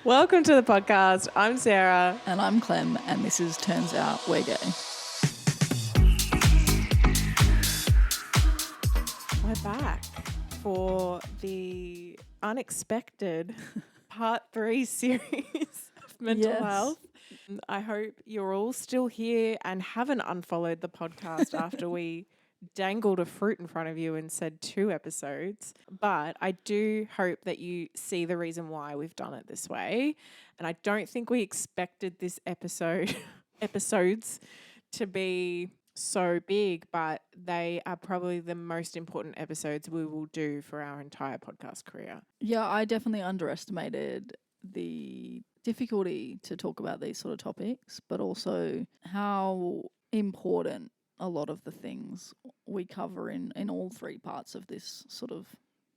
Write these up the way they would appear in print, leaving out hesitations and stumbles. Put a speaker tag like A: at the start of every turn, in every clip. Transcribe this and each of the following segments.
A: Welcome to the podcast. I'm Sarah.
B: And I'm Clem, and this is Turns Out We're Gay.
A: We're back for the unexpected part 3 series of mental health. I hope you're all still here and haven't unfollowed the podcast after we dangled a fruit in front of you and said 2 episodes. But I do hope that you see the reason why we've done it this way. And I don't think we expected this episodes to be so big, but they are probably the most important episodes we will do for our entire podcast career.
B: Yeah, I definitely underestimated the difficulty to talk about these sort of topics, but also how important a lot of the things we cover in all 3 parts of this sort of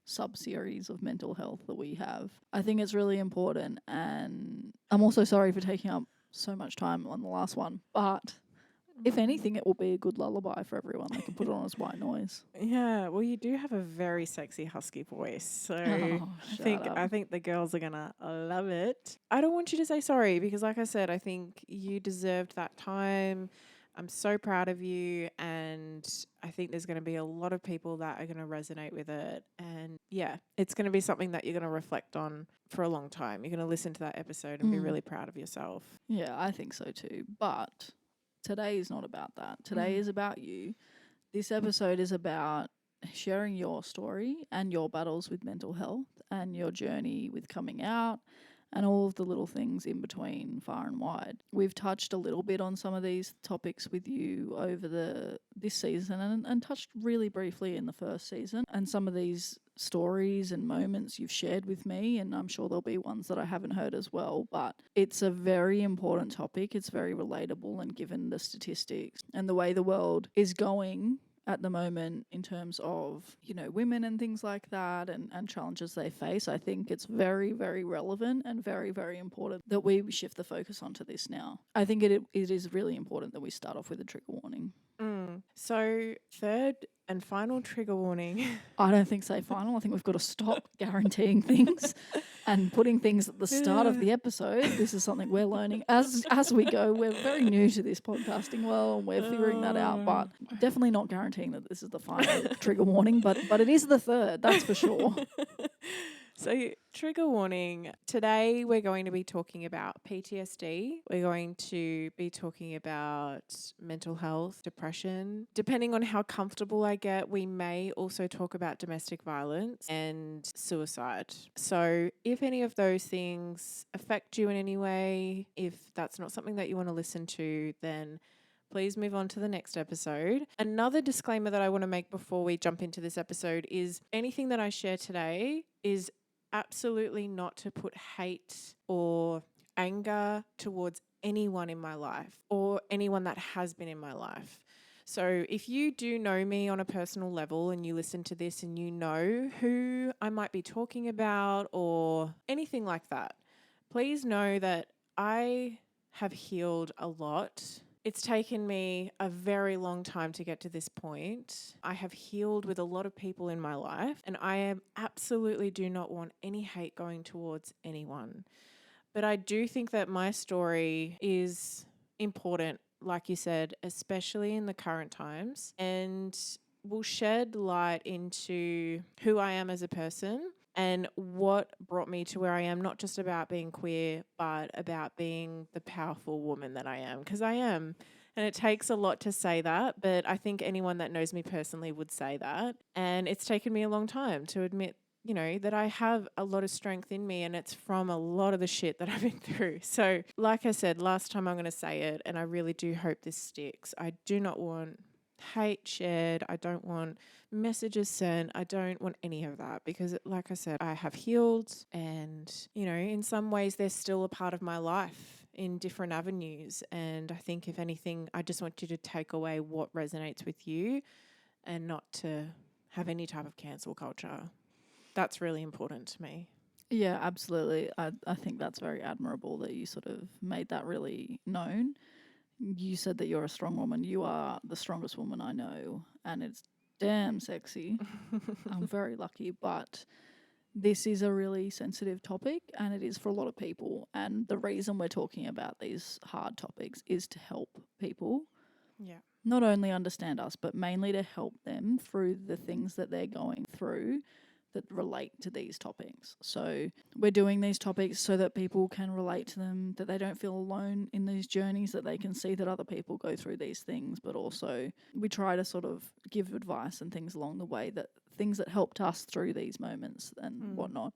B: sub-series of mental health that we have. I think it's really important, and I'm also sorry for taking up so much time on the last one, but if anything, it will be a good lullaby for everyone. They can put it on as white noise.
A: Yeah, well, you do have a very sexy husky voice, so I think the girls are gonna love it. I don't want you to say sorry because, like I said, I think you deserved that time. I'm so proud of you, and I think there's going to be a lot of people that are going to resonate with it. And yeah, it's going to be something that you're going to reflect on for a long time. You're going to listen to that episode and be really proud of yourself.
B: Yeah, I think so too. But today is not about that. Today is about you. This episode is about sharing your story and your battles with mental health and your journey with coming out and all of the little things in between, far and wide. We've touched a little bit on some of these topics with you over this season and touched really briefly in the first season. And some of these stories and moments you've shared with me, and I'm sure there'll be ones that I haven't heard as well, but it's a very important topic. It's very relatable, and given the statistics and the way the world is going at the moment in terms of, women and things like that and challenges they face, I think it's very, very relevant and very, very important that we shift the focus onto this now. I think it is really important that we start off with a trigger warning.
A: So, third and final trigger warning.
B: I don't think say final. I think we've got to stop guaranteeing things and putting things at the start of the episode. This is something we're learning as we go. We're very new to this podcasting world, and we're figuring that out, but definitely not guaranteeing that this is the final trigger warning, but it is the third, that's for sure.
A: So, trigger warning. Today we're going to be talking about PTSD. We're going to be talking about mental health, depression. Depending on how comfortable I get, we may also talk about domestic violence and suicide. So, if any of those things affect you in any way, if that's not something that you want to listen to, then please move on to the next episode. Another disclaimer that I want to make before we jump into this episode is anything that I share today is absolutely not to put hate or anger towards anyone in my life or anyone that has been in my life. So if you do know me on a personal level and you listen to this and you know who I might be talking about or anything like that, please know that I have healed a lot. It's taken me a very long time to get to this point. I have healed with a lot of people in my life, and I absolutely do not want any hate going towards anyone. But I do think that my story is important, like you said, especially in the current times, and will shed light into who I am as a person and what brought me to where I am, not just about being queer, but about being the powerful woman that I am, because I am. And it takes a lot to say that, but I think anyone that knows me personally would say that. And it's taken me a long time to admit, that I have a lot of strength in me, and it's from a lot of the shit that I've been through. So, like I said, last time I'm going to say it, and I really do hope this sticks. I do not want hate shared. I don't want messages sent. I don't want any of that because, like I said, I have healed and, in some ways they're still a part of my life in different avenues. And I think if anything, I just want you to take away what resonates with you and not to have any type of cancel culture. That's really important to me.
B: Yeah, absolutely. I think that's very admirable that you sort of made that really known. You said that you're a strong woman. You are the strongest woman I know, and it's damn sexy. I'm very lucky, but this is a really sensitive topic, and it is for a lot of people. And the reason we're talking about these hard topics is to help people
A: Yeah.
B: not only understand us, but mainly to help them through the things that they're going through that relate to these topics. So we're doing these topics so that people can relate to them, that they don't feel alone in these journeys, that they can see that other people go through these things, but also we try to sort of give advice and things along the way, that things that helped us through these moments and whatnot.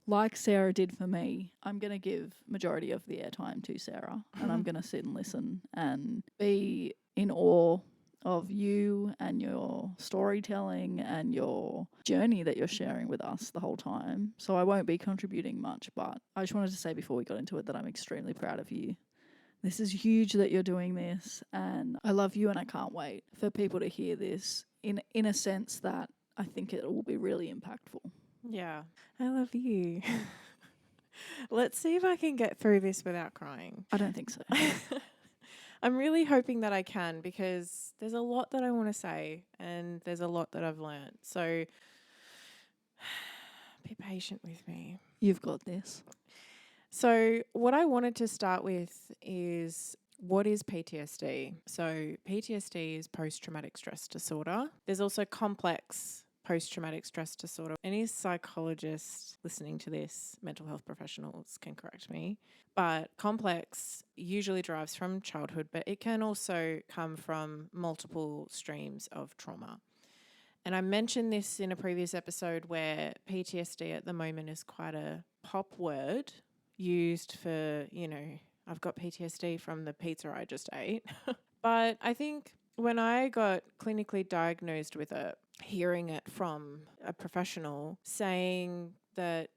B: Like Sarah did for me, I'm going to give majority of the airtime to Sarah, and I'm going to sit and listen and be in awe of you and your storytelling and your journey that you're sharing with us the whole time. So I won't be contributing much, but I just wanted to say before we got into it that I'm extremely proud of you. This is huge that you're doing this, and I love you, and I can't wait for people to hear this in a sense that I think it will be really impactful.
A: Yeah. I love you. Let's see if I can get through this without crying.
B: I don't think so.
A: I'm really hoping that I can, because there's a lot that I want to say and there's a lot that I've learned. So be patient with me.
B: You've got this.
A: So, what I wanted to start with is, what is PTSD? So, PTSD is post traumatic stress disorder. There's also complex post traumatic stress disorder. Any psychologist listening to this, mental health professionals can correct me, but complex usually derives from childhood, but it can also come from multiple streams of trauma. And I mentioned this in a previous episode where PTSD at the moment is quite a pop word used for, I've got PTSD from the pizza I just ate. But I think when I got clinically diagnosed with it, hearing it from a professional saying that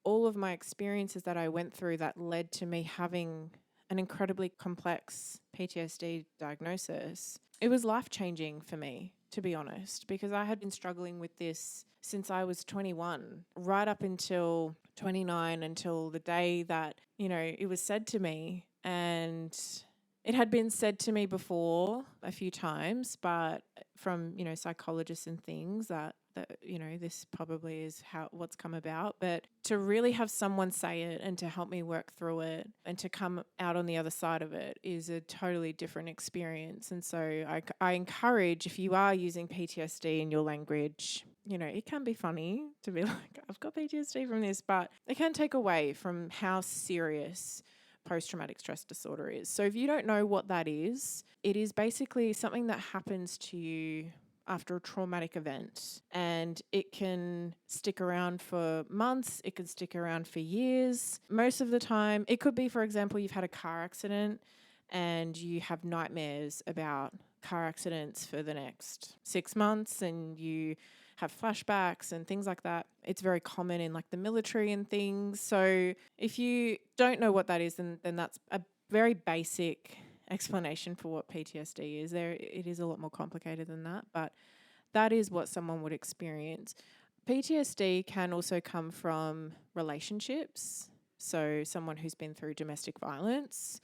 A: all of my experiences that I went through that led to me having an incredibly complex PTSD diagnosis, it was life-changing for me, to be honest, because I had been struggling with this since I was 21, right up until 29, until the day that, it was said to me. And it had been said to me before a few times, but from, psychologists and things that this probably is what's come about. But to really have someone say it and to help me work through it and to come out on the other side of it is a totally different experience. And so I encourage, if you are using PTSD in your language, it can be funny to be like, I've got PTSD from this, but it can take away from how serious post-traumatic stress disorder is. So if you don't know what that is, it is basically something that happens to you after a traumatic event, and it can stick around for months, it can stick around for years. Most of the time, it could be, for example, you've had a car accident and you have nightmares about car accidents for the next 6 months, and you have flashbacks and things like that. It's very common in like the military and things. So if you don't know what that is, then that's a very basic explanation for what PTSD is. It is a lot more complicated than that, but that is what someone would experience. PTSD can also come from relationships. So someone who's been through domestic violence,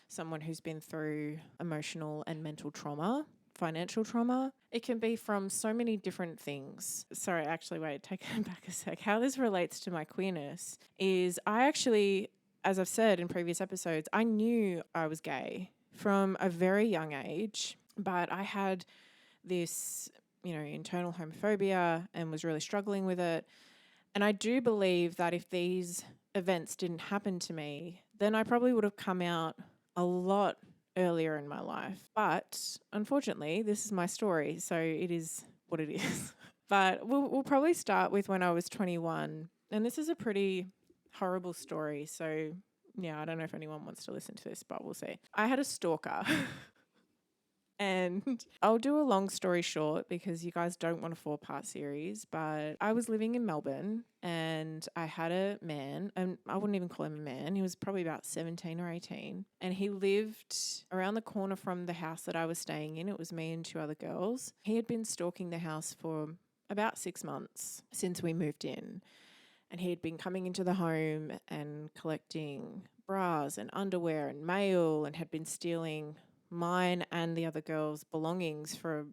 A: someone who's been through emotional and mental trauma, financial trauma. It can be from so many different things. Sorry, actually, wait, take it back a sec. How this relates to my queerness is I actually, as I've said in previous episodes, I knew I was gay from a very young age, but I had this, internal homophobia and was really struggling with it. And I do believe that if these events didn't happen to me, then I probably would have come out a lot earlier in my life. But unfortunately, this is my story, so it is what it is. But we'll probably start with when I was 21. And this is a pretty horrible story, so yeah, I don't know if anyone wants to listen to this, but we'll see. I had a stalker. And I'll do a long story short because you guys don't want a 4-part series, but I was living in Melbourne and I had a man, and I wouldn't even call him a man. He was probably about 17 or 18, and he lived around the corner from the house that I was staying in. It was me and 2 other girls. He had been stalking the house for about 6 months since we moved in. And he had been coming into the home and collecting bras and underwear and mail, and had been stealing mine and the other girls' belongings for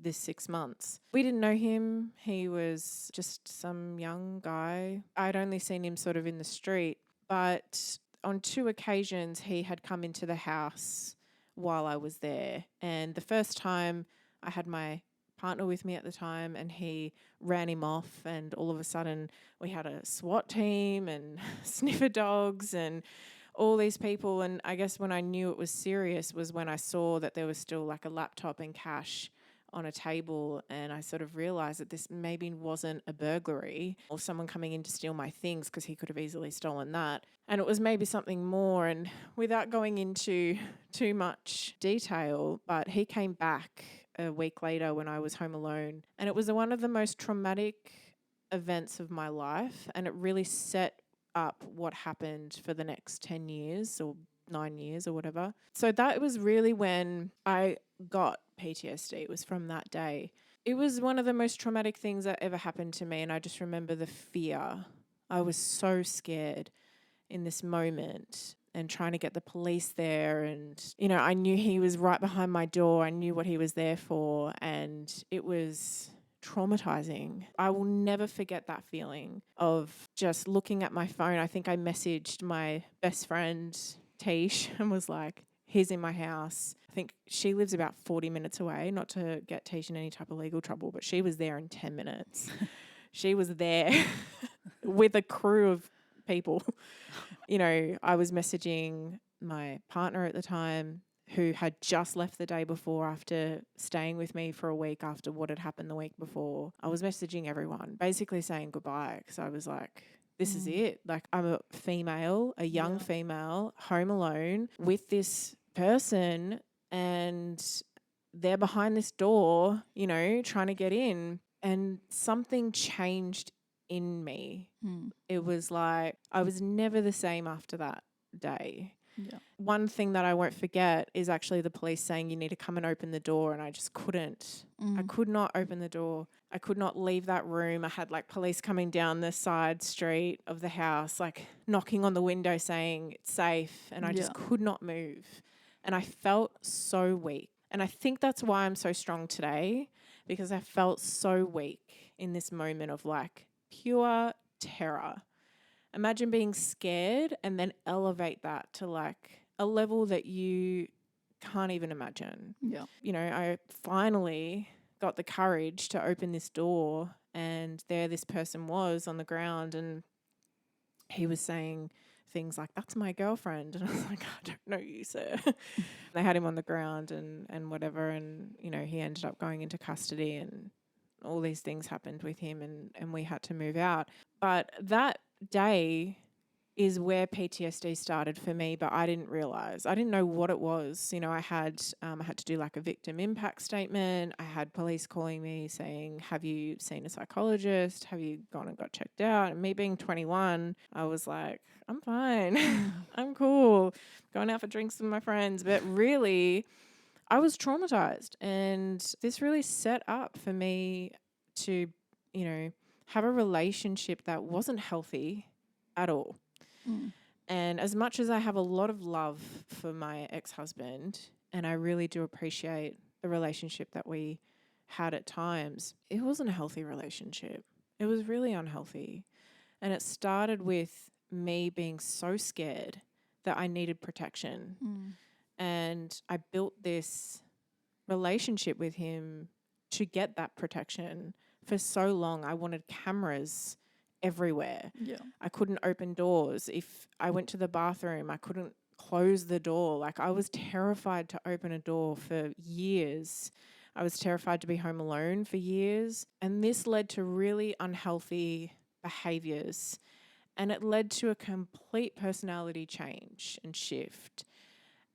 A: this 6 months. We didn't know him. He was just some young guy. I'd only seen him sort of in the street, but on 2 occasions he had come into the house while I was there. And the first time I had my partner with me at the time, and he ran him off, and all of a sudden we had a SWAT team and sniffer dogs and all these people. And I guess when I knew it was serious was when I saw that there was still like a laptop and cash on a table, and I sort of realized that this maybe wasn't a burglary or someone coming in to steal my things, because he could have easily stolen that, and it was maybe something more. And without going into too much detail, but he came back a week later when I was home alone, and it was one of the most traumatic events of my life, and it really set up what happened for the next 10 years or 9 years or whatever. So that was really when I got PTSD. It was from that day. It was one of the most traumatic things that ever happened to me, and I just remember the fear. I was so scared in this moment, and trying to get the police there. And, I knew he was right behind my door. I knew what he was there for, and it was traumatizing. I will never forget that feeling of just looking at my phone. I think I messaged my best friend, Tish, and was like, he's in my house. I think she lives about 40 minutes away, not to get Tish in any type of legal trouble, but she was there in 10 minutes. She was there with a crew of people. I was messaging my partner at the time, who had just left the day before after staying with me for a week after what had happened the week before. I was messaging everyone, basically saying goodbye, because I was like, this is it. Like, I'm a female, a young female, home alone with this person, and they're behind this door, trying to get in. And something changed in me. It was like I was never the same after that day.
B: Yeah.
A: One thing that I won't forget is actually the police saying you need to come and open the door, and I just couldn't. I could not open the door. I could not leave that room. I had like police coming down the side street of the house, like knocking on the window saying it's safe, and I just could not move. And I felt so weak. And I think that's why I'm so strong today, because I felt so weak in this moment of like pure terror. Imagine being scared and then elevate that to like a level that you can't even imagine.
B: Yeah.
A: I finally got the courage to open this door, and there this person was on the ground, and he was saying things like, that's my girlfriend. And I was like, I don't know you, sir. They had him on the ground and whatever, and, he ended up going into custody, and all these things happened with him, and we had to move out. But that day is where PTSD started for me, but I didn't realize. I didn't know what it was. I had to do like a victim impact statement. I had police calling me saying, have you seen a psychologist? Have you gone and got checked out? And me being 21, I was like, I'm fine. I'm cool. Going out for drinks with my friends. But really, I was traumatized, and this really set up for me to, have a relationship that wasn't healthy at all. And as much as I have a lot of love for my ex-husband, and I really do appreciate the relationship that we had at times, it wasn't a healthy relationship. It was really unhealthy. And it started with me being so scared that I needed protection. And I built this relationship with him to get that protection for so long. I wanted cameras everywhere.
B: Yeah.
A: I couldn't open doors. If I went to the bathroom, I couldn't close the door. Like, I was terrified to open a door for years. I was terrified to be home alone for years. And this led to really unhealthy behaviors. And it led to a complete personality change and shift.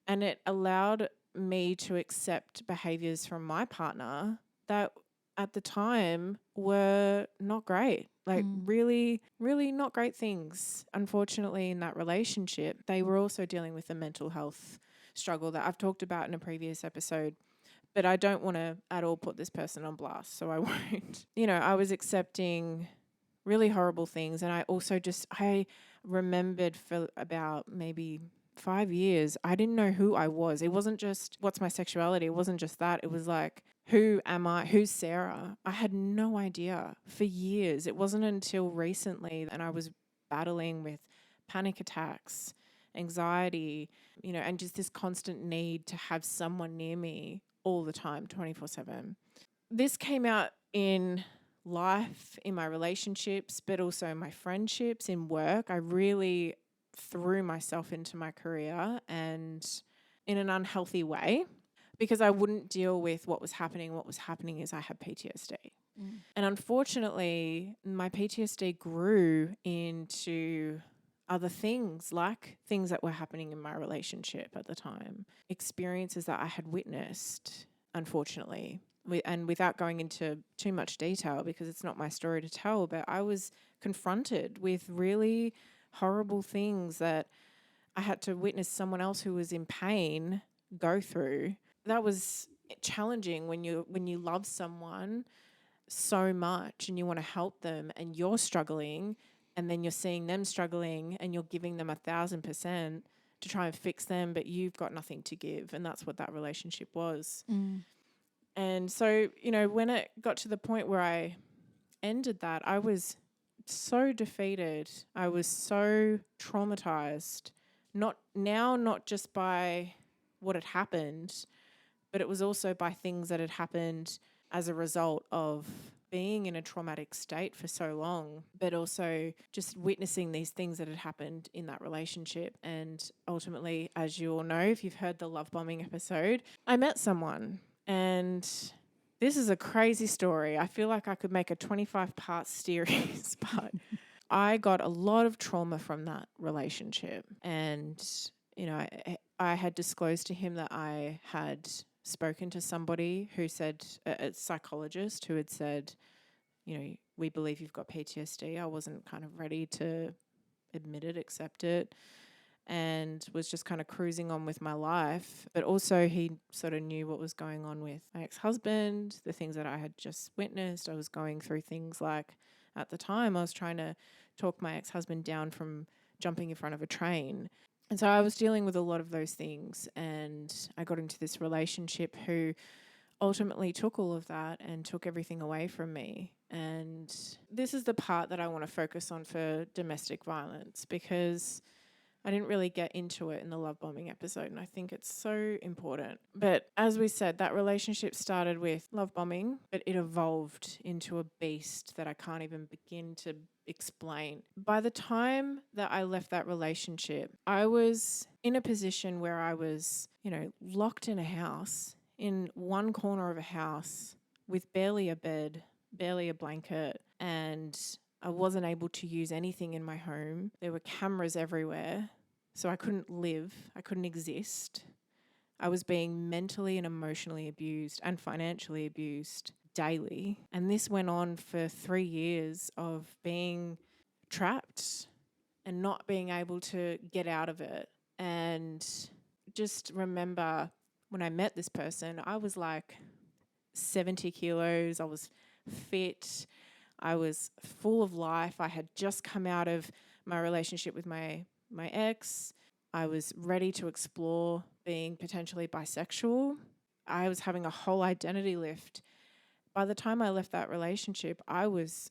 A: And it allowed me to accept behaviors from my partner that at the time were not great. Like really, really not great things. Unfortunately, in that relationship, they were also dealing with a mental health struggle that I've talked about in a previous episode. But I don't want to at all put this person on blast, so I won't. I was accepting really horrible things. And I remembered for about maybe 5 years, I didn't know who I was. It wasn't just what's my sexuality. It wasn't just that. It was like, Who am I? Who's Sarah? I had no idea for years. It wasn't until recently, and I was battling with panic attacks, anxiety, and just this constant need to have someone near me all the time, 24/7. This came out in life, in my relationships, but also in my friendships, in work. I really threw myself into my career and in an unhealthy way because I wouldn't deal with what was happening. What was happening is I had PTSD. And unfortunately, my PTSD grew into other things, like things that were happening in my relationship at the time, experiences that I had witnessed, unfortunately. And without going into too much detail, because it's not my story to tell, but I was confronted with really horrible things that I had to witness someone else who was in pain go through. That was challenging when you love someone so much and you want to help them and you're struggling, and then you're seeing them struggling and you're giving them 1,000% to try and fix them, but you've got nothing to give. And that's what that relationship was. And so, when it got to the point where I ended that, I was so defeated. I was so traumatized. Not just by what had happened, but it was also by things that had happened as a result of being in a traumatic state for so long, but also just witnessing these things that had happened in that relationship. And ultimately, as you all know, if you've heard the love bombing episode, I met someone, and this is a crazy story. I feel like I could make a 25-part series, but I got a lot of trauma from that relationship. And, I had disclosed to him that I had spoken to somebody who said, a psychologist who had said, we believe you've got PTSD. I wasn't kind of ready to admit it, accept it, and was just kind of cruising on with my life. But also he sort of knew what was going on with my ex-husband, the things that I had just witnessed. I was going through things like, at the time, I was trying to talk my ex-husband down from jumping in front of a train. And so I was dealing with a lot of those things, and I got into this relationship who ultimately took all of that and took everything away from me. And this is the part that I want to focus on for domestic violence, because I didn't really get into it in the love bombing episode, and I think it's so important. But as we said, that relationship started with love bombing, but it evolved into a beast that I can't even begin to explain. By the time that I left that relationship, I was in a position where I was, locked in a house, in one corner of a house, with barely a bed, barely a blanket, and I wasn't able to use anything in my home. There were cameras everywhere, so I couldn't live. I couldn't exist. I was being mentally and emotionally abused and financially abused daily. And this went on for 3 years of being trapped and not being able to get out of it. And just remember, when I met this person, I was like 70 kilos. I was fit. I was full of life. I had just come out of my relationship with my ex. I was ready to explore being potentially bisexual. I was having a whole identity lift. By the time I left that relationship, I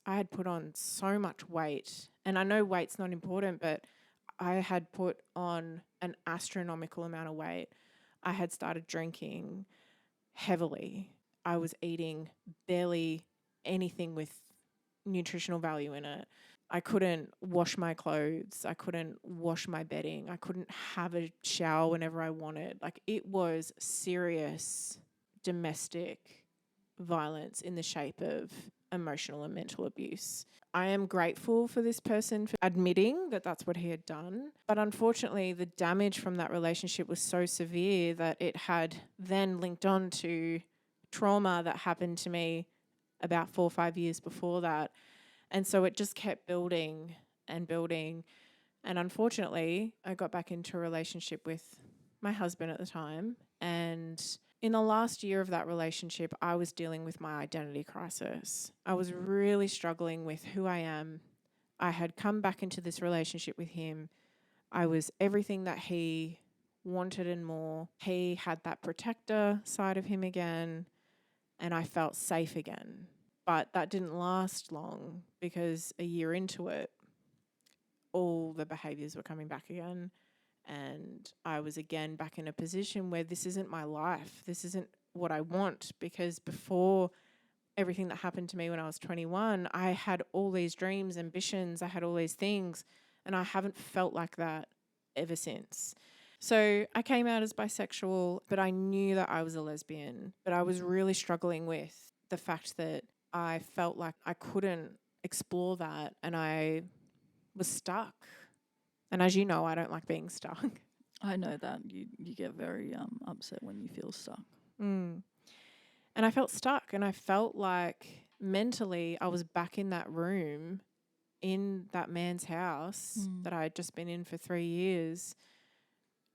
A: had put on so much weight. And I know weight's not important, but I had put on an astronomical amount of weight. I had started drinking heavily. I was eating barely anything with nutritional value in it. I couldn't wash my clothes. I couldn't wash my bedding. I couldn't have a shower whenever I wanted. Like, it was serious domestic violence in the shape of emotional and mental abuse. I am grateful for this person for admitting that that's what he had done. But unfortunately, the damage from that relationship was so severe that it had then linked on to trauma that happened to me about 4 or 5 years before that. And so it just kept building and building. And unfortunately, I got back into a relationship with my husband at the time. And in the last year of that relationship, I was dealing with my identity crisis. I was really struggling with who I am. I had come back into this relationship with him. I was everything that he wanted and more. He had that protector side of him again. and I felt safe again. But that didn't last long because a year into it, all the behaviors were coming back again. And I was again back in a position where this isn't my life. This isn't what I want, because before everything that happened to me when I was 21, I had all these dreams, ambitions, I had all these things, and I haven't felt like that ever since. So I came out as bisexual, but I knew that I was a lesbian. But I was really struggling with the fact that I felt like I couldn't explore that, and I was stuck. And as you know, I don't like being stuck.
B: I know that you get very upset when you feel stuck.
A: Mm. And I felt stuck, and I felt like mentally I was back in that room in that man's house that I had just been in for 3 years,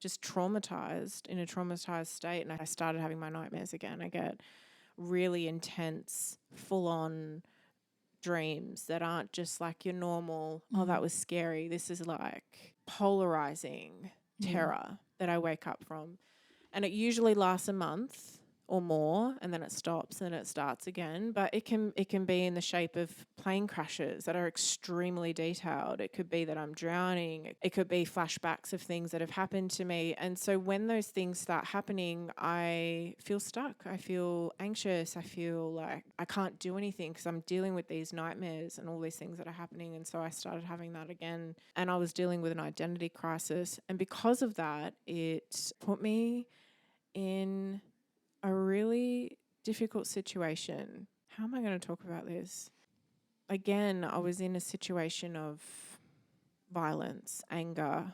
A: just traumatized, in a traumatized state. And I started having my nightmares again. I get really intense, full on dreams that aren't just like your normal, oh, that was scary. This is like polarizing terror that I wake up from. And it usually lasts a month or more, and then it stops and then it starts again. But it can be in the shape of plane crashes that are extremely detailed. It could be that I'm drowning. It could be flashbacks of things that have happened to me. And so when those things start happening, I feel stuck. I feel anxious. I feel like I can't do anything because I'm dealing with these nightmares and all these things that are happening. And so I started having that again. And I was dealing with an identity crisis. And because of that, it put me in a really difficult situation. How am I going to talk about this? Again, I was in a situation of violence, anger,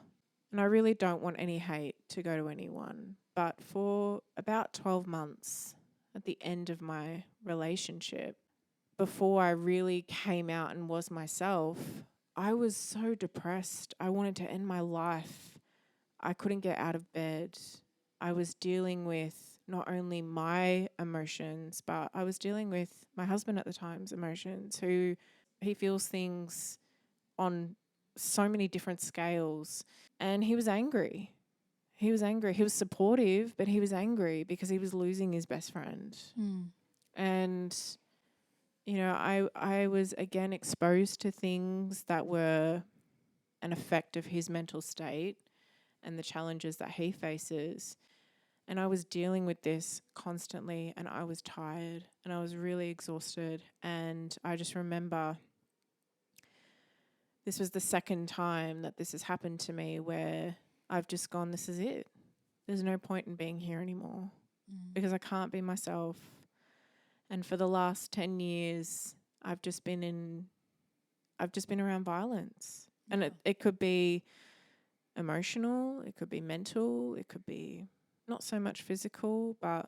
A: and I really don't want any hate to go to anyone. But for about 12 months at the end of my relationship, before I really came out and was myself, I was so depressed. I wanted to end my life. I couldn't get out of bed. I was dealing with not only my emotions, but I was dealing with my husband at the time's emotions, who he feels things on so many different scales. And he was angry. He was angry. He was supportive, but he was angry because he was losing his best friend. And, you know, I was again exposed to things that were an effect of his mental state and the challenges that he faces. And I was dealing with this constantly, and I was tired and I was really exhausted. And I just remember this was the second time that this has happened to me, where I've just gone, this is it. There's no point in being here anymore because I can't be myself. And for the last 10 years, I've just been around violence. And it could be emotional, it could be mental, it could be not so much physical, but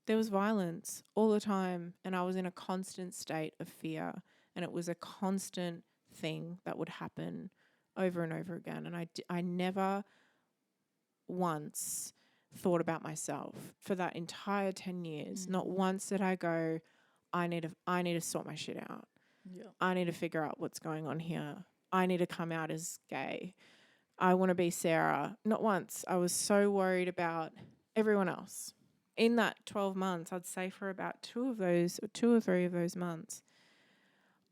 A: there was violence all the time, and I was in a constant state of fear, and it was a constant thing that would happen over and over again. And I never once thought about myself for that entire 10 years. Not once did I go, I need to sort my shit out. I need to figure out what's going on here. I need to come out as gay. I want to be Sarah. Not once. I was so worried about everyone else. In that 12 months, I'd say for about 2 or 3 of those months,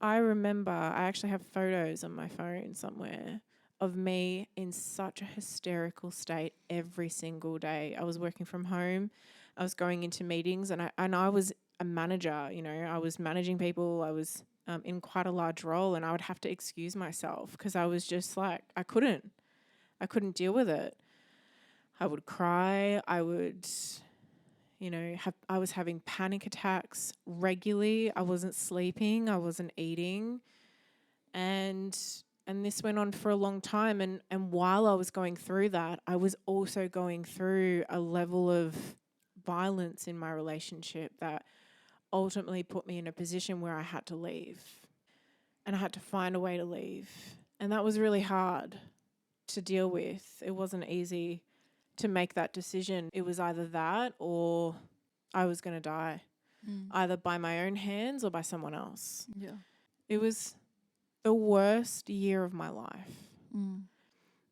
A: I remember, I actually have photos on my phone somewhere of me in such a hysterical state every single day. I was working from home. I was going into meetings, and I was a manager, you know. I was managing people. I was in quite a large role, and I would have to excuse myself because I was just like, I couldn't deal with it. I would cry. I would, I was having panic attacks regularly. I wasn't sleeping. I wasn't eating. And this went on for a long time. And while I was going through that, I was also going through a level of violence in my relationship that ultimately put me in a position where I had to leave. And I had to find a way to leave. And that was really hard to deal with. It wasn't easy to make that decision. It was either that or I was going to die, either by my own hands or by someone else.
B: Yeah.
A: It was the worst year of my life.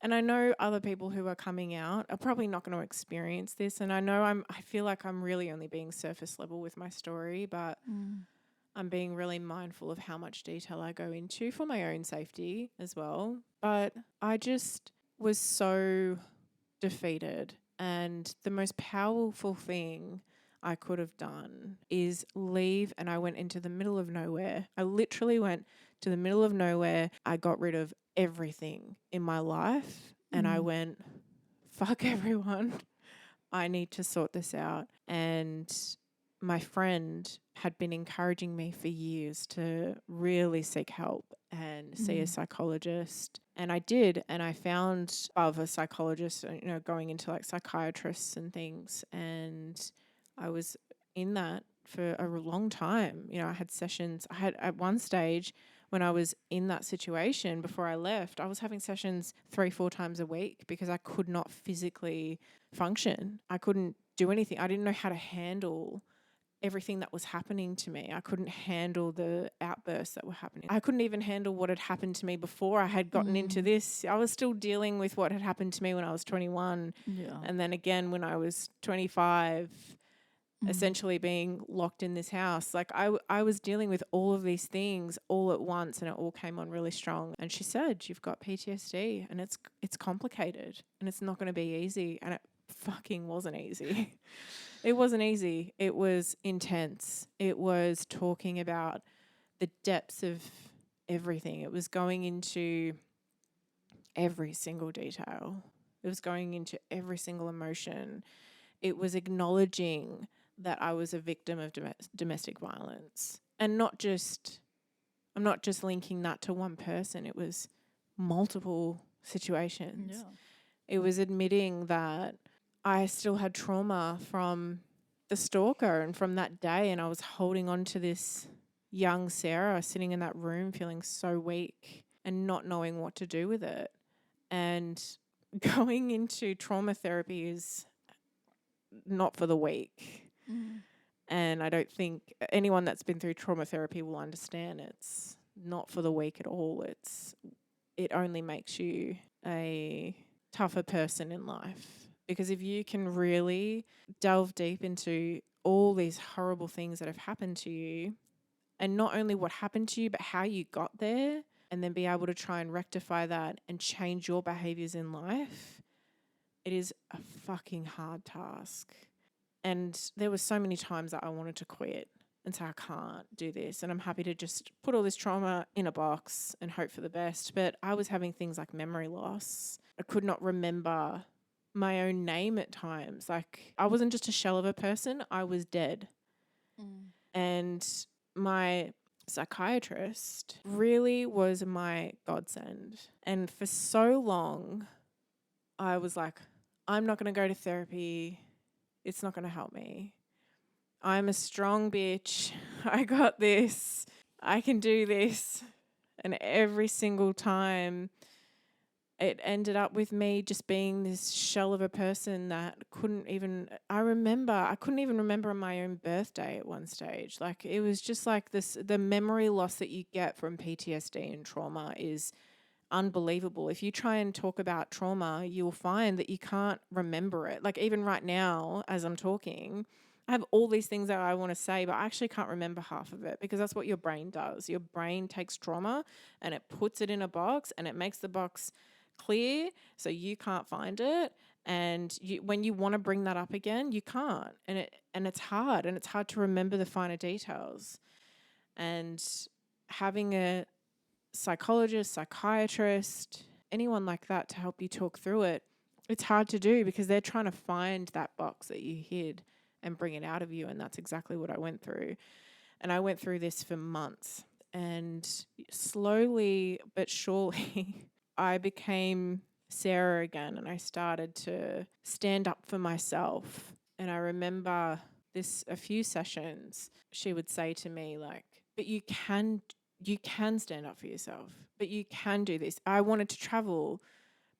A: And I know other people who are coming out are probably not going to experience this. And I feel like I'm really only being surface level with my story, but I'm being really mindful of how much detail I go into for my own safety as well. But I just was so defeated. And the most powerful thing I could have done is leave. And I went into the middle of nowhere. I literally went to the middle of nowhere. I got rid of everything in my life. And I went, fuck everyone. I need to sort this out. And my friend had been encouraging me for years to really seek help and see a psychologist. And I did. And I found above a psychologist, going into like psychiatrists and things. And I was in that for a long time. I had sessions. I had at one stage when I was in that situation before I left, I was having sessions 3-4 times a week because I could not physically function. I couldn't do anything. I didn't know how to handle everything that was happening to me. I couldn't handle the outbursts that were happening. I couldn't even handle what had happened to me before I had gotten into this. I was still dealing with what had happened to me when I was 21.
B: Yeah.
A: And then again when I was 25, essentially being locked in this house. Like I was dealing with all of these things all at once, and it all came on really strong. And she said, you've got PTSD and it's complicated and it's not going to be easy. And it fucking wasn't easy. It wasn't easy. It was intense. It was talking about the depths of everything. It was going into every single detail. It was going into every single emotion. It was acknowledging that I was a victim of domestic violence. And I'm not just linking that to one person. It was multiple situations.
B: Yeah.
A: It was admitting that I still had trauma from the stalker and from that day, and I was holding on to this young Sarah sitting in that room feeling so weak and not knowing what to do with it. And going into trauma therapy is not for the weak. And I don't think anyone that's been through trauma therapy will understand it's not for the weak at all. It only makes you a tougher person in life. Because if you can really delve deep into all these horrible things that have happened to you, and not only what happened to you, but how you got there, and then be able to try and rectify that and change your behaviors in life, it is a fucking hard task. And there were so many times that I wanted to quit and say, I can't do this. And I'm happy to just put all this trauma in a box and hope for the best. But I was having things like memory loss. I could not remember my own name at times. Like I wasn't just a shell of a person, I was dead. And my psychiatrist really was my godsend. And for so long, I was like, I'm not going to go to therapy. It's not going to help me. I'm a strong bitch. I got this. I can do this. And every single time it ended up with me just being this shell of a person that I couldn't even remember my own birthday at one stage. Like it was just like this, the memory loss that you get from PTSD and trauma is unbelievable. If you try and talk about trauma, you'll find that you can't remember it. Like even right now, as I'm talking, I have all these things that I want to say, but I actually can't remember half of it because that's what your brain does. Your brain takes trauma and it puts it in a box and it makes the box clear so you can't find it. And when you want to bring that up again, you can't. And it's hard. And it's hard to remember the finer details. And having a psychologist, psychiatrist, anyone like that to help you talk through it, it's hard to do because they're trying to find that box that you hid and bring it out of you. And that's exactly what I went through. And I went through this for months. And slowly but surely, I became Sarah again and I started to stand up for myself. And I remember a few sessions, she would say to me like, but you can stand up for yourself, but you can do this. I wanted to travel,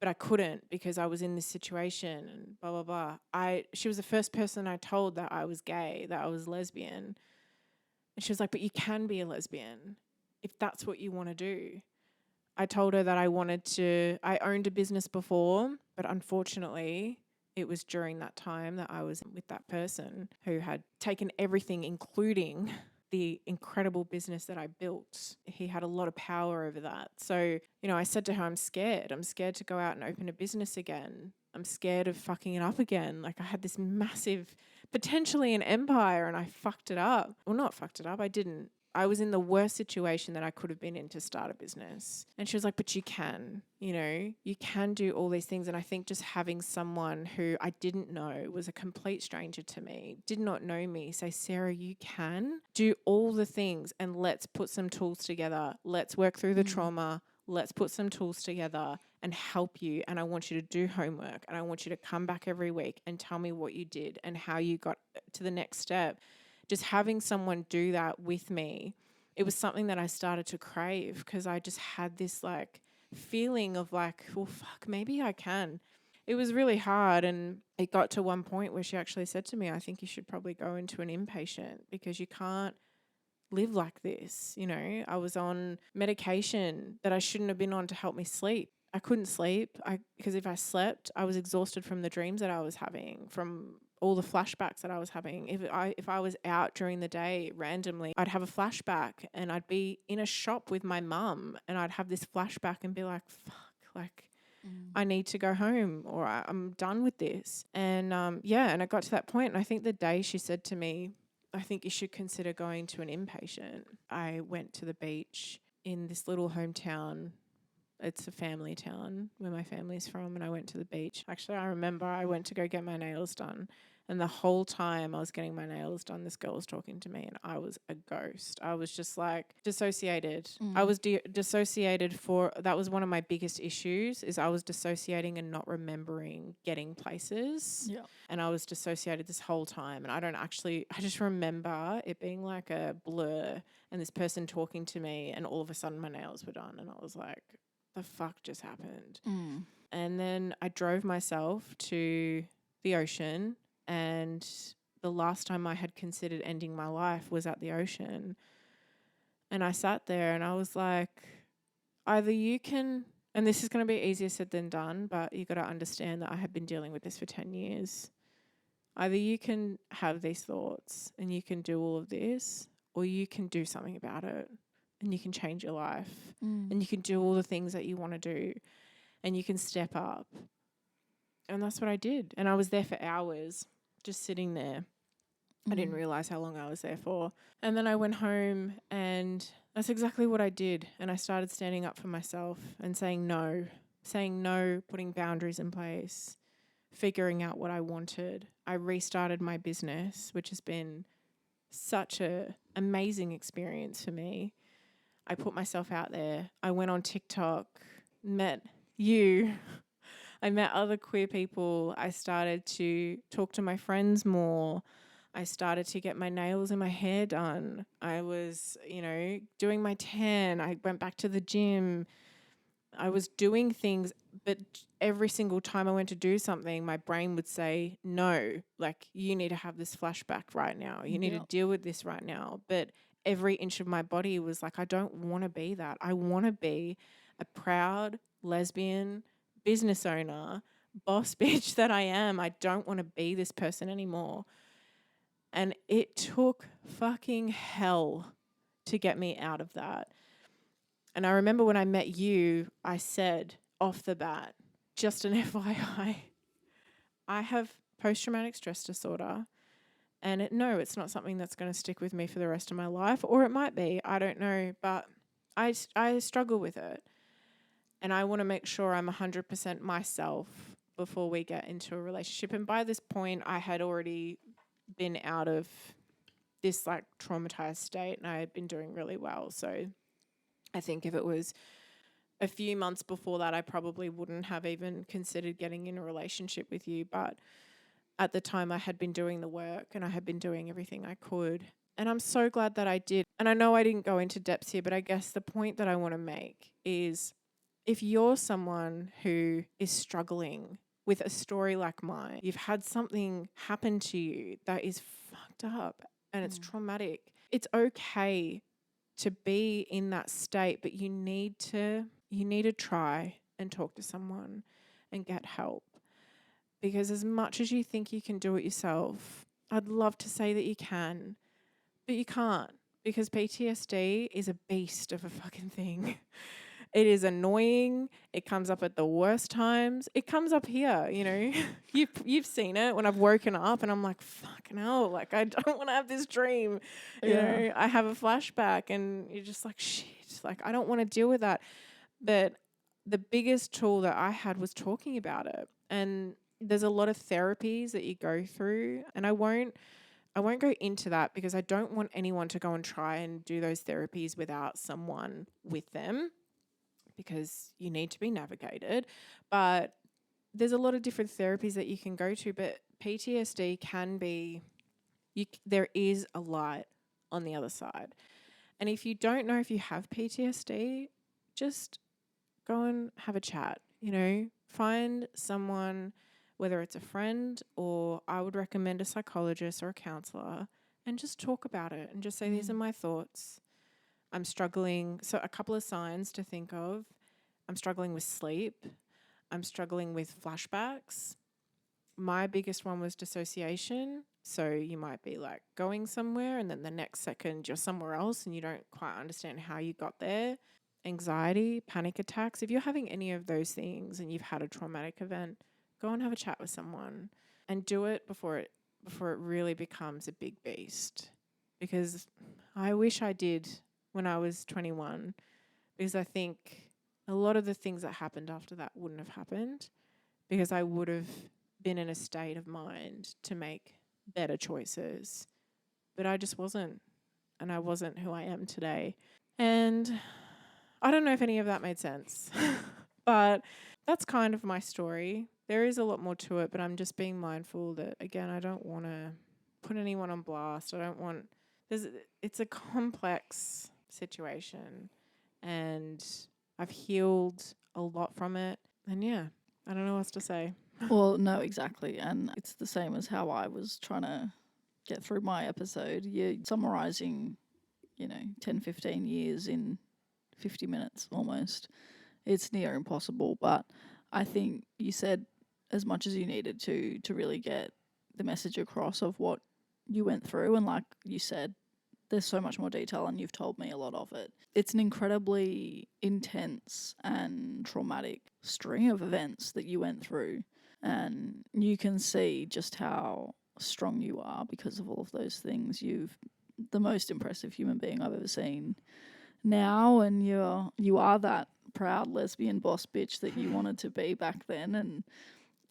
A: but I couldn't because I was in this situation and blah, blah, blah. She was the first person I told that I was gay, that I was lesbian. And she was like, but you can be a lesbian if that's what you want to do. I told her that I owned a business before, but unfortunately, it was during that time that I was with that person who had taken everything, including the incredible business that I built. He had a lot of power over that. So, I said to her, I'm scared. I'm scared to go out and open a business again. I'm scared of fucking it up again. Like, I had this massive, potentially an empire, and I fucked it up. Well, not fucked it up. I didn't. I was in the worst situation that I could have been in to start a business. And she was like, but you can, you can do all these things. And I think just having someone who I didn't know, was a complete stranger to me, did not know me, say, Sarah, you can do all the things, and let's put some tools together. Let's work through the trauma. Let's put some tools together and help you. And I want you to do homework, and I want you to come back every week and tell me what you did and how you got to the next step. Just having someone do that with me, it was something that I started to crave, because I just had this like feeling of like, well, fuck, maybe I can. It was really hard, and it got to one point where she actually said to me, I think you should probably go into an inpatient, because you can't live like this. I was on medication that I shouldn't have been on to help me sleep. I couldn't sleep because if I slept, I was exhausted from the dreams that I was having, from all the flashbacks that I was having. If I was out during the day randomly, I'd have a flashback, and I'd be in a shop with my mum, and I'd have this flashback and be like, fuck, like I need to go home, or I'm done with this. And and I got to that point, and I think the day she said to me, I think you should consider going to an inpatient, I went to the beach in this little hometown. It's a family town where my family's from, and I went to the beach. Actually, I remember I went to go get my nails done, and the whole time I was getting my nails done, this girl was talking to me, and I was a ghost. I was just like dissociated. I was dissociated that was one of my biggest issues, is I was dissociating and not remembering getting places.
B: Yeah.
A: And I was dissociated this whole time, and I just remember it being like a blur, and this person talking to me, and all of a sudden my nails were done, and I was like, the fuck just happened? And then I drove myself to the ocean, and the last time I had considered ending my life was at the ocean. And I sat there and I was like, either you can, and this is going to be easier said than done, but you got to understand that I have been dealing with this for 10 years. Either you can have these thoughts and you can do all of this, or you can do something about it. And you can change your life, and you can do all the things that you want to do, and you can step up. And that's what I did. And I was there for hours, just sitting there. I didn't realize how long I was there for. And then I went home, and that's exactly what I did. And I started standing up for myself and saying no, putting boundaries in place, figuring out what I wanted. I restarted my business, which has been such an amazing experience for me. I put myself out there. I went on TikTok, met you. I met other queer people. I started to talk to my friends more. I started to get my nails and my hair done. I was, doing my tan. I went back to the gym. I was doing things, but every single time I went to do something, my brain would say, no, like, you need to have this flashback right now. You need to deal with this right now. But every inch of my body was like, I don't want to be that. I want to be a proud lesbian business owner, boss bitch that I am. I don't want to be this person anymore. And it took fucking hell to get me out of that. And I remember when I met you, I said off the bat, just an FYI, I have post-traumatic stress disorder. And it's not something that's going to stick with me for the rest of my life, or it might be, I don't know, but I struggle with it. And I want to make sure I'm 100% myself before we get into a relationship. And by this point, I had already been out of this like traumatized state, and I had been doing really well. So I think if it was a few months before that, I probably wouldn't have even considered getting in a relationship with you. But at the time, I had been doing the work, and I had been doing everything I could. And I'm so glad that I did. And I know I didn't go into depths here, but I guess the point that I want to make is, if you're someone who is struggling with a story like mine, you've had something happen to you that is fucked up and it's traumatic, it's okay to be in that state, but you need to you need to try and talk to someone and get help. Because as much as you think you can do it yourself, I'd love to say that you can, but you can't, because PTSD is a beast of a fucking thing. It is annoying. It comes up at the worst times. It comes up here, you know. You've seen it when I've woken up and I'm like, fucking hell, like I don't want to have this dream. You know, I have a flashback and you're just like, shit, like I don't want to deal with that. But the biggest tool that I had was talking about it. And there's a lot of therapies that you go through, and I won't go into that because I don't want anyone to go and try and do those therapies without someone with them, because you need to be navigated. But there's a lot of different therapies that you can go to, but PTSD can be, there is a light on the other side. And if you don't know if you have PTSD, just go and have a chat, you know, find someone, whether it's a friend or I would recommend a psychologist or a counselor, and just talk about it and just say, these are my thoughts. I'm struggling. So a couple of signs to think of. I'm struggling with sleep. I'm struggling with flashbacks. My biggest one was dissociation. So you might be like going somewhere and then the next second you're somewhere else and you don't quite understand how you got there. Anxiety, panic attacks. If you're having any of those things and you've had a traumatic event, go and have a chat with someone and do it before it really becomes a big beast. Because I wish I did when I was 21, because I think a lot of the things that happened after that wouldn't have happened, because I would have been in a state of mind to make better choices. But I just wasn't, and I wasn't who I am today. And I don't know if any of that made sense, but that's kind of my story. There is a lot more to it, but I'm just being mindful that, again, I don't want to put anyone on blast. I don't want, it's a complex situation and I've healed a lot from it. And yeah, I don't know what else to say.
B: Well, no, exactly. And it's the same as how I was trying to get through my episode. You're summarizing, 10, 15 years in 50 minutes almost. It's near impossible. But I think you said as much as you needed to really get the message across of what you went through. And like you said, there's so much more detail and you've told me a lot of it. It's an incredibly intense and traumatic string of events that you went through. And you can see just how strong you are because of all of those things. You've the most impressive human being I've ever seen now, and you are that proud lesbian boss bitch that you wanted to be back then, and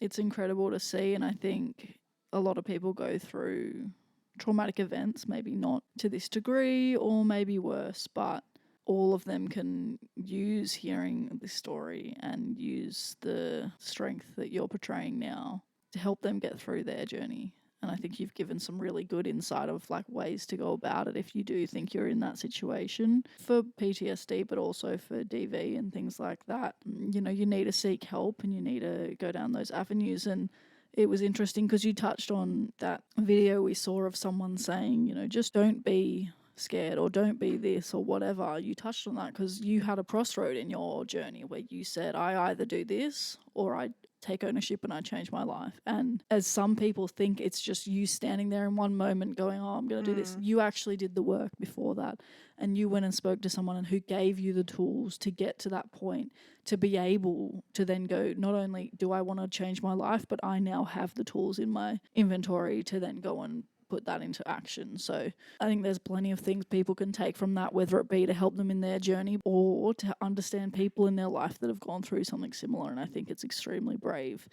B: it's incredible to see. And I think a lot of people go through traumatic events, maybe not to this degree or maybe worse, but all of them can use hearing this story and use the strength that you're portraying now to help them get through their journey. And I think you've given some really good insight of like ways to go about it if you do think you're in that situation for PTSD, but also for DV and things like that. You need to seek help and you need to go down those avenues. And it was interesting because you touched on that video we saw of someone saying, just don't be scared or don't be this or whatever. You touched on that because you had a crossroad in your journey where you said, I either do this or I take ownership and I change my life. And as some people think it's just you standing there in one moment going, oh, I'm going to do this, you actually did the work before that. And you went and spoke to someone who gave you the tools to get to that point, to be able to then go, not only do I want to change my life, but I now have the tools in my inventory to then go and put that into action. So I think there's plenty of things people can take from that, whether it be to help them in their journey or to understand people in their life that have gone through something similar. And I think it's extremely brave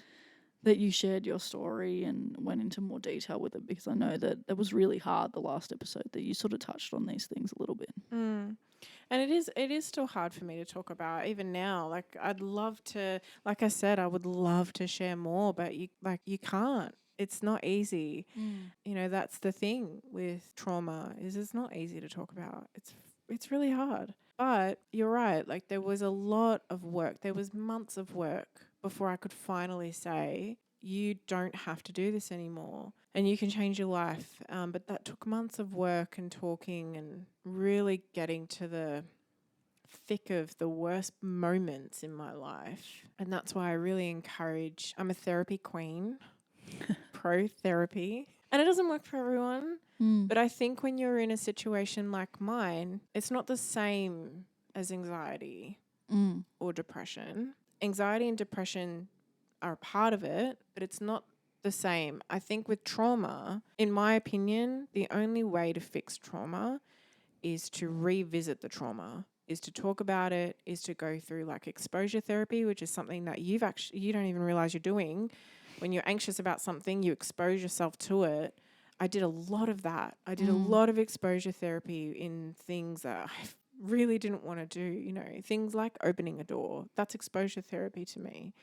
B: that you shared your story and went into more detail with it, because I know that it was really hard the last episode that you sort of touched on these things a little bit.
A: And it is still hard for me to talk about even now. Like I'd love to, like I said, I would love to share more, but you can't. It's not easy. That's the thing with trauma, is it's not easy to talk about. It's really hard. But you're right. Like there was a lot of work. There was months of work before I could finally say, you don't have to do this anymore and you can change your life. But that took months of work and talking and really getting to the thick of the worst moments in my life. And that's why I really encourage, I'm a therapy queen, pro therapy. And it doesn't work for everyone. But I think when you're in a situation like mine, it's not the same as anxiety or depression. Anxiety and depression are a part of it, but it's not the same. I think with trauma, in my opinion, the only way to fix trauma is to revisit the trauma, is to talk about it, is to go through like exposure therapy, which is something that you don't even realize you're doing. When you're anxious about something, you expose yourself to it. I did a lot of that. I did a lot of exposure therapy in things that I really didn't want to do, things like opening a door. That's exposure therapy to me.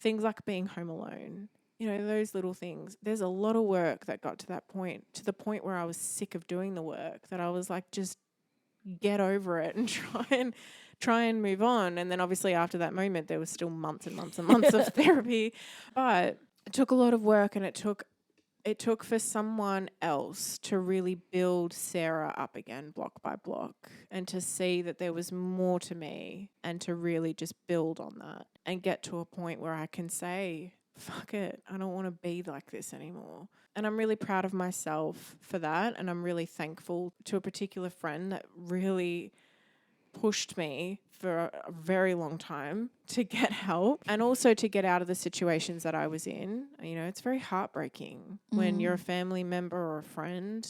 A: Things like being home alone, those little things. There's a lot of work that got to that point, to the point where I was sick of doing the work, that I was like, just get over it and try and move on. And then obviously after that moment, there was still months and months and months of therapy. But it took a lot of work, and it took for someone else to really build Sarah up again, block by block, and to see that there was more to me, and to really just build on that and get to a point where I can say, fuck it, I don't want to be like this anymore. And I'm really proud of myself for that. And I'm really thankful to a particular friend that really pushed me for a very long time to get help, and also to get out of the situations that I was in. It's very heartbreaking when you're a family member or a friend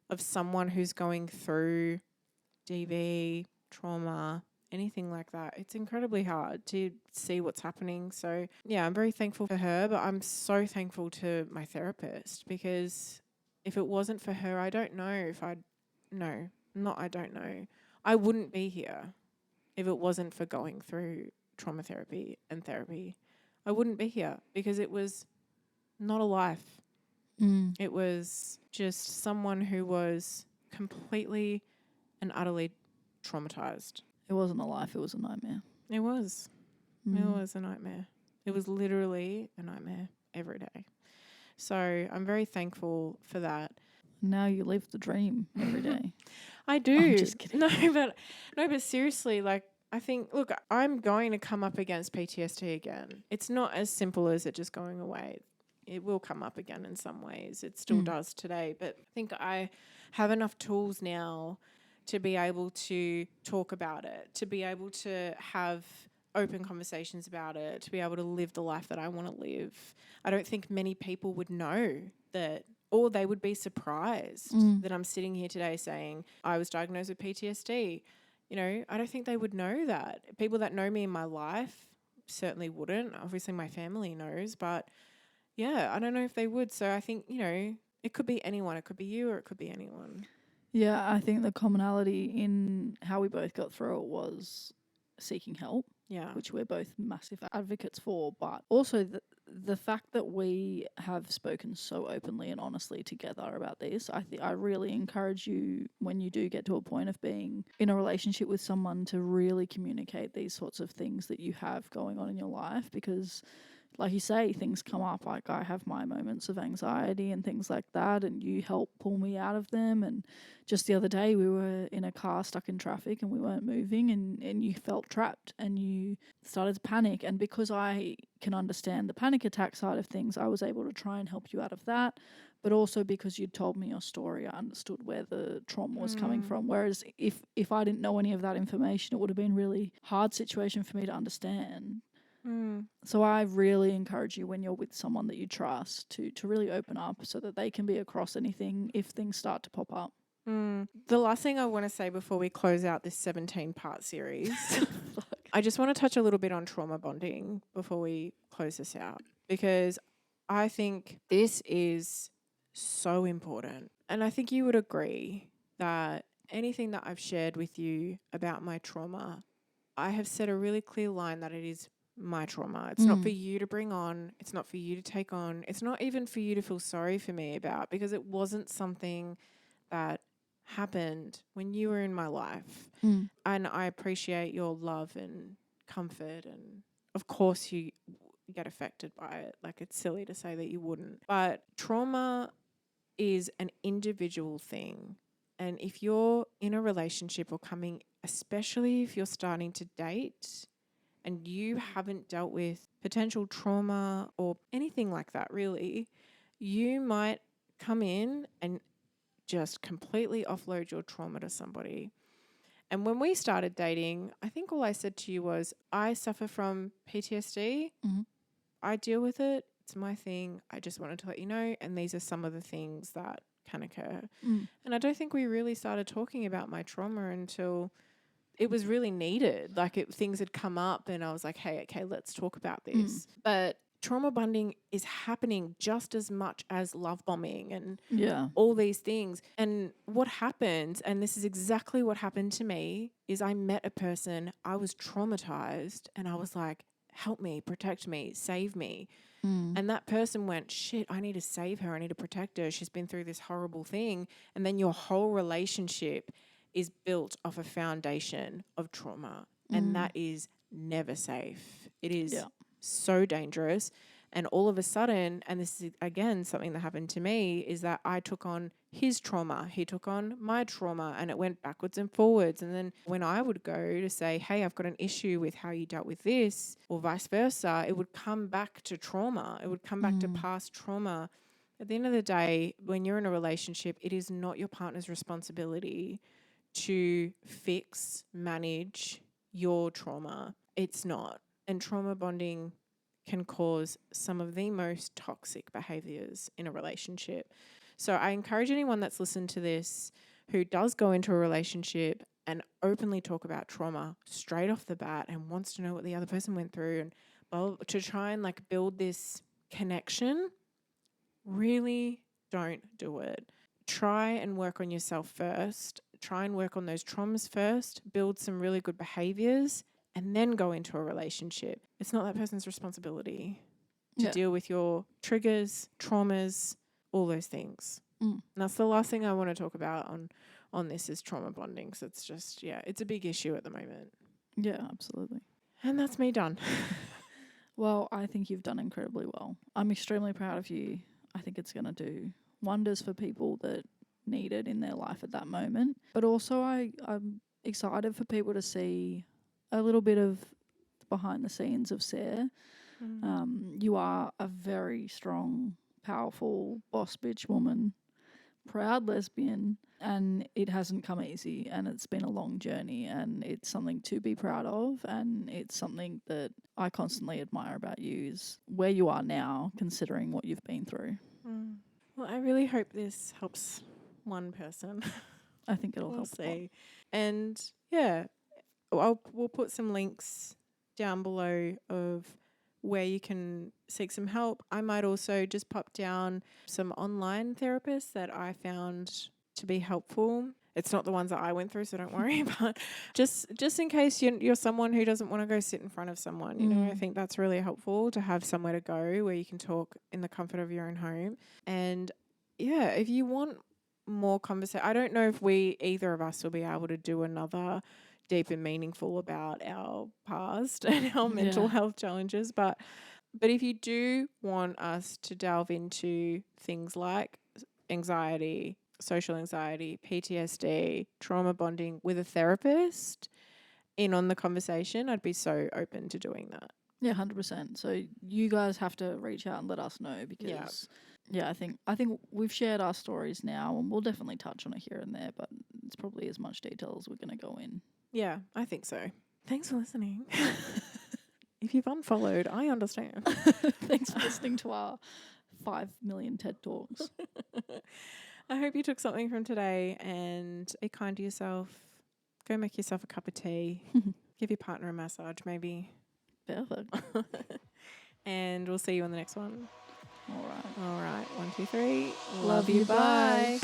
A: of someone who's going through DV, trauma, anything like that. It's incredibly hard to see what's happening. So yeah, I'm very thankful for her, but I'm so thankful to my therapist, because if it wasn't for her, I don't know if I don't know. I wouldn't be here if it wasn't for going through trauma therapy and therapy. I wouldn't be here, because it was not a life. It was just someone who was completely and utterly traumatized.
B: It wasn't a life, it was a nightmare.
A: It was. It was a nightmare. It was literally a nightmare every day. So I'm very thankful for that.
B: Now you live the dream every day.
A: I do.
B: I'm just kidding.
A: No, but seriously, like, I think, look, I'm going to come up against PTSD again. It's not as simple as it just going away. It will come up again in some ways. It still does today. But I think I have enough tools now to be able to talk about it, to be able to have open conversations about it, to be able to live the life that I want to live. I don't think many people would know that, or they would be surprised that I'm sitting here today saying I was diagnosed with PTSD. I don't think they would know that. People that know me in my life certainly wouldn't. Obviously my family knows, but yeah, I don't know if they would. So I think, it could be anyone. It could be you, or it could be anyone.
B: Yeah, I think the commonality in how we both got through it was seeking help.
A: Yeah.
B: Which we're both massive advocates for, but also the fact that we have spoken so openly and honestly together about this, I really encourage you, when you do get to a point of being in a relationship with someone, to really communicate these sorts of things that you have going on in your life, because like you say, things come up. Like, I have my moments of anxiety and things like that, and you help pull me out of them. And just the other day, we were in a car stuck in traffic and we weren't moving, and you felt trapped and you started to panic. And because I can understand the panic attack side of things, I was able to try and help you out of that. But also because you'd told me your story, I understood where the trauma was coming from. Whereas if I didn't know any of that information, it would have been a really hard situation for me to understand. So I really encourage you, when you're with someone that you trust, to really open up so that they can be across anything if things start to pop up.
A: The last thing I want to say before we close out this 17-part series, I just want to touch a little bit on trauma bonding before we close this out, because I think this is so important. And I think you would agree that anything that I've shared with you about my trauma, I have set a really clear line that it is my trauma. It's not for you to bring on. It's not for you to take on. It's not even for you to feel sorry for me about, because it wasn't something that happened when you were in my life. And I appreciate your love and comfort, and of course you get affected by it. Like, it's silly to say that you wouldn't. But trauma is an individual thing. And if you're in a relationship or coming especially if you're starting to date and you haven't dealt with potential trauma or anything like that, really, you might come in and just completely offload your trauma to somebody. And when we started dating, I think all I said to you was, I suffer from PTSD.
B: Mm-hmm.
A: I deal with it. It's my thing. I just wanted to let you know. And these are some of the things that can occur.
B: Mm.
A: And I don't think we really started talking about my trauma until it was really needed. Like things had come up and I was like, hey, okay, let's talk about this. But trauma bonding is happening just as much as love bombing and
B: Yeah.
A: all these things. And what happens, and this is exactly what happened to me, is I met a person, I was traumatized and I was like, help me, protect me, save me. And that person went, shit, I need to save her. I need to protect her. She's been through this horrible thing. And then your whole relationship is built off a foundation of trauma. And that is never safe. It is so dangerous. And all of a sudden, and this is again something that happened to me, is that I took on his trauma. He took on my trauma and it went backwards and forwards. And then when I would go to say, hey, I've got an issue with how you dealt with this, or vice versa, it would come back to trauma. It would come back to past trauma. At the end of the day, when you're in a relationship, it is not your partner's responsibility to fix, manage your trauma. It's not. And trauma bonding can cause some of the most toxic behaviors in a relationship. So I encourage anyone that's listened to this who does go into a relationship and openly talk about trauma straight off the bat and wants to know what the other person went through and to try and like build this connection, really don't do it. Try and work on yourself first. Try and work on those traumas first. Build some really good behaviors and then go into a relationship. It's not that person's responsibility to deal with your triggers, traumas, all those things. And that's the last thing I want to talk about on this is trauma bonding. So it's just, it's a big issue at the moment.
B: Yeah, absolutely.
A: And that's me done.
B: Well, I think you've done incredibly well. I'm extremely proud of you. I think it's going to do wonders for people that need it in their life at that moment. But also I'm excited for people to see a little bit of behind the scenes of Sarah. You are a very strong, powerful boss bitch woman, proud lesbian, and it hasn't come easy and it's been a long journey and it's something to be proud of and it's something that I constantly admire about you is where you are now considering what you've been through.
A: Well, I really hope this helps one person.
B: I think it'll
A: We'll
B: help a lot.
A: see. And we'll put some links down below of where you can seek some help. I might also just pop down some online therapists that I found to be helpful. It's not the ones that I went through, so don't worry. But just in case you're someone who doesn't want to go sit in front of someone, you know, I think that's really helpful to have somewhere to go where you can talk in the comfort of your own home. And if you want more conversation, I don't know if either of us will be able to do another deep and meaningful about our past and our mental health challenges, but if you do want us to delve into things like anxiety, social anxiety, PTSD, trauma bonding with a therapist in on the conversation, I'd be so open to doing that.
B: Yeah, 100%. So you guys have to reach out and let us know because I think we've shared our stories now and we'll definitely touch on it here and there, but it's probably as much detail as we're going to go in.
A: Yeah, I think so. Thanks for listening. If you've unfollowed, I understand.
B: Thanks for listening to our 5 million TED Talks.
A: I hope you took something from today and be kind to yourself. Go make yourself a cup of tea. Give your partner a massage, maybe.
B: Perfect.
A: And we'll see you on the next one.
B: All right.
A: 1, 2, 3.
B: Love you. Bye.